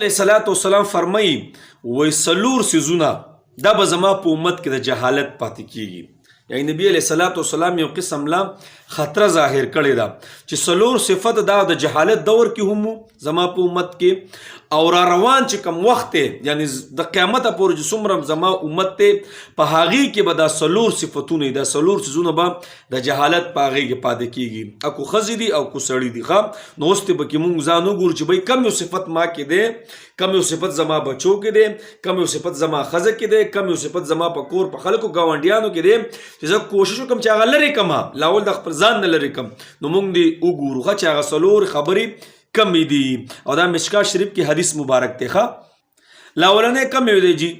صلوات والسلام فرمایي وای سلور سیزونه دا به زما په امت کې د جهالت پاتې کیږي. یعنی نبی علیه صلوات والسلام یو قسم لا خطره ظاهر کړې ده چې سلور صفت دا د جهالت دور کې هم زما په امت کې او را روان چې کم وخت دی یعنی د قیامت پورې چې څومره زما امت دی په هغې کې به دا سلور صفتونه دا سلور څیزونه به د جهالت په هغې کې پاتې کیږي. اکو ښځې دي او کو سړي دي ښه نو اوس به کې مونږ ځان وګورو چې بھئی کم یو صفت ما کې دی کم یو صفت زما بچو کې دی کم یو صفت زما ښځه کې دی کم یو صفت زما په کور په خلکو ګاونډیانو کې دی چې زه کوشش وکړم چې هغه لرې کړم لاول د خپل ځان نه لرې کړم. نو مونږ دې وګورو ښه چې هغه څلور خبرې کمې دي او دا مشکات شریف کې حدیث مبارک دی ښه. لاولنی کم یو دی جی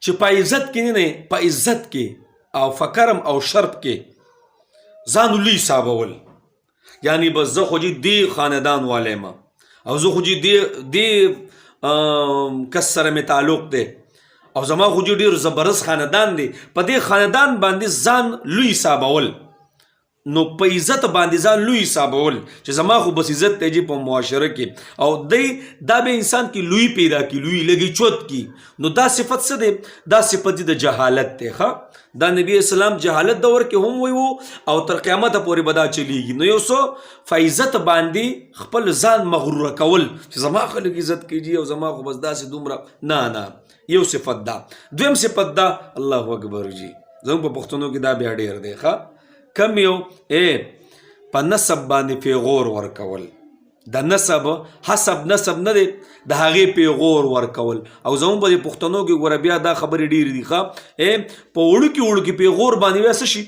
چې په عزت کې نه په عزت کې او فکرم او شرف کې ځان لوی حسابول یعنی بس زه خو جی دې خاندان والی یم او زه خو جی دې کس سره مې تعلق دی او زما خو جی ډېر زبردست خاندان دی په دې خاندان باندې ځان لوی حسابول نو په عزت باندې ځان لوی حسابول چې زما خو بس عزت دی په معاشره کې او دی دا به انسان کې لوی پیدا کی لوی لګي چوت کی نو دا صفت څه دی دا صفت دی د جهالت دی ښه. دا نبی اسلام جهالت دور کې هم وی وو او تر قیامت پورې به دا چلیږي. نو یو څه په عزت باندې خپل ځان مغروره کول چې زما خلک عزت کیږي او زما خو بس داسې دومره نه یو صفت دا. دویم صفت دا الله اکبر جی زموږ په پښتنو کې دا بیا ډېر دی ښه کم یو په نسب باندې پیغور ورکول د نسب حسب نسب نه دی د هغې پیغور ورکول او زموږ په دې پښتنو کې ګوره بیا دا خبرې ډېرې دي ښه په وړوکي وړوکي پیغور باندې بیا څه شي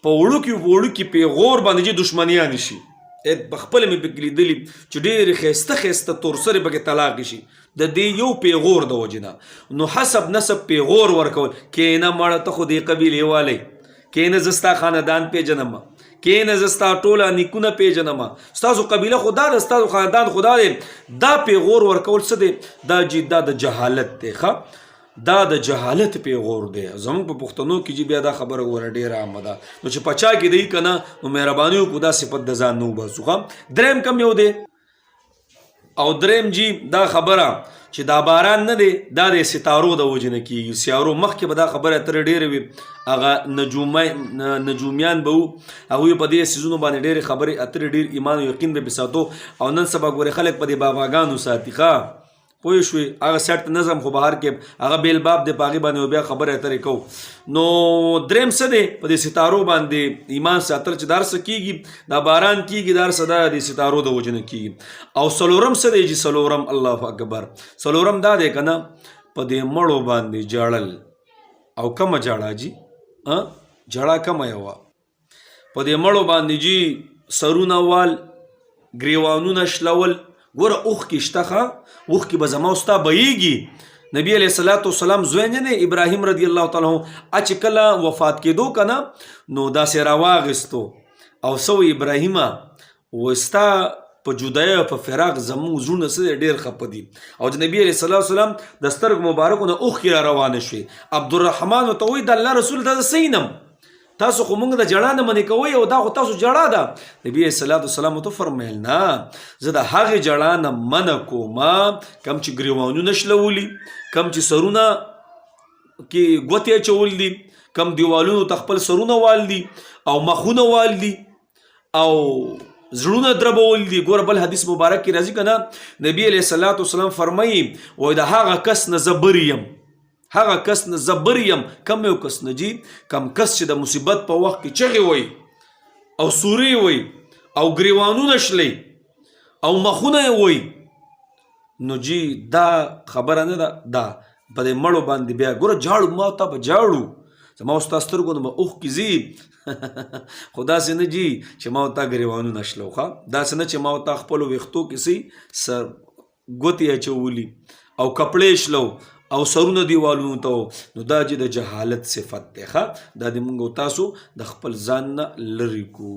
په وړوکي پیغور باندې چې دښمنیانې شي په خپله مې پکې لیدلي چې ډېرې ښایسته ښایسته تورسرې پکې طلاقې شي د دې یو پیغور د وجې نه. نو حسب نسب پیغور ورکول کینه مړه ته خو دې قبیلې والی کینه زستا خاندان پیژنم کینه زستا ټوله نیکونه پیژنم ستاسو قبیله خدا ده ستاسو خاندان خدا دی دا پیغور ورکول څه دی دا جی دا د جهالت دی ښه دا د جهالت پیغور دی. زموږ په پښتنو کې جی بیا دا خبره ګوره ډېره عامه ده نو چې په چا کې دی که نه نو مهرباني وکړو دا صفت د ځان نه وباسو ښه. دریم کم یو دی او دریم جی دا خبره چې دا باران نه دی دا د ستارو د وجې نه کېږي سیارو مخکې به دا خبره اترې ډېرې وي هغه نجومیان به وو هغوی په دې څیزونو باندې ډېرې خبرې اترې ډېر ایمان او یقین به ساتو او نن سبا ګورې خلک په دې باباګانو ساتي ښه پوه شوې هغه سیټ نظم خو بهر کې هغه بیل باب دی په هغې باندې بیا خبرې اترې کوو. نو دریم څه دی په دې ستارو باندې ایمان ساتل چې دا هر څه کېږي دا باران کېږي دا هر څه دا د ستارو د وجې نه کېږي. او څلورم څه دی چې څلورم الله اکبر څلورم دا دی که نه په دې مړو باندې ژړل او کمه ژړا جي ژړا کمه یې وه په دې مړو باندې جي سرونه وال ګریوانونه شلول ګوره اوښکې شته ښه اوښکې به زما ستا بهیږي. نبی علیه صلات وسلام زوی نه دی ابراهیم رضی الله تعالی عنه چې کله وفات کېدو که نه نو داسې راواغېستو او څه وی ابراهیمه و ستا په جدایۍ او په فراق زموږ زړونه څه ډېر خفه دي او د نبي علیه صلات وسلام د سترګو مبارکو نه اوښکې را روانې شوې. عبدالرحمن ورته وایي د الله رسول ته زه څه ینم تاسو خو مونږ د ژړا نه منې کوئ او دا خو تاسو ژړا ده. نبي علیه صلات وسلام ورته وفرمیل نه زه د هغې ژړا نه منع کوم کم چې ګریوانونه شلولي کم چې سرونه کې ګوتې اچول دي کم دیوالونو ته خپل سرونه وال دي او مخونه وال دي او زړونه دربول دي. ګوره بل حدیث مبارک کې راځي که نه نبي علیه صلات وسلام فرمایي وایي د هغه کس نه زه بر یم هغه کس نه زه بر یم کم یو کس نه جي کم کس چې د مصیبت په وخت کې چغې وایي او سورې وایي او ګریوانونه شلی او مخونه یې وایي نو جي دا خبره نه ده دا په دې مړو باندې بیا ګوره جاړو ما ته به جاړو زما او ستا سترګو نه به اوښکې ځي خو داسې نه جي چې ما او تا ګریوانونه شلو ښه داسې نه چې ما او تا خپلو ویښتو کې سي سر ګوتې اچولي او کپړې شلو او سرونه دیوالونو ته نو دا چې د جهالت صفت دی ښه دا د موږ او تاسو د خپل ځان نه لرې کو.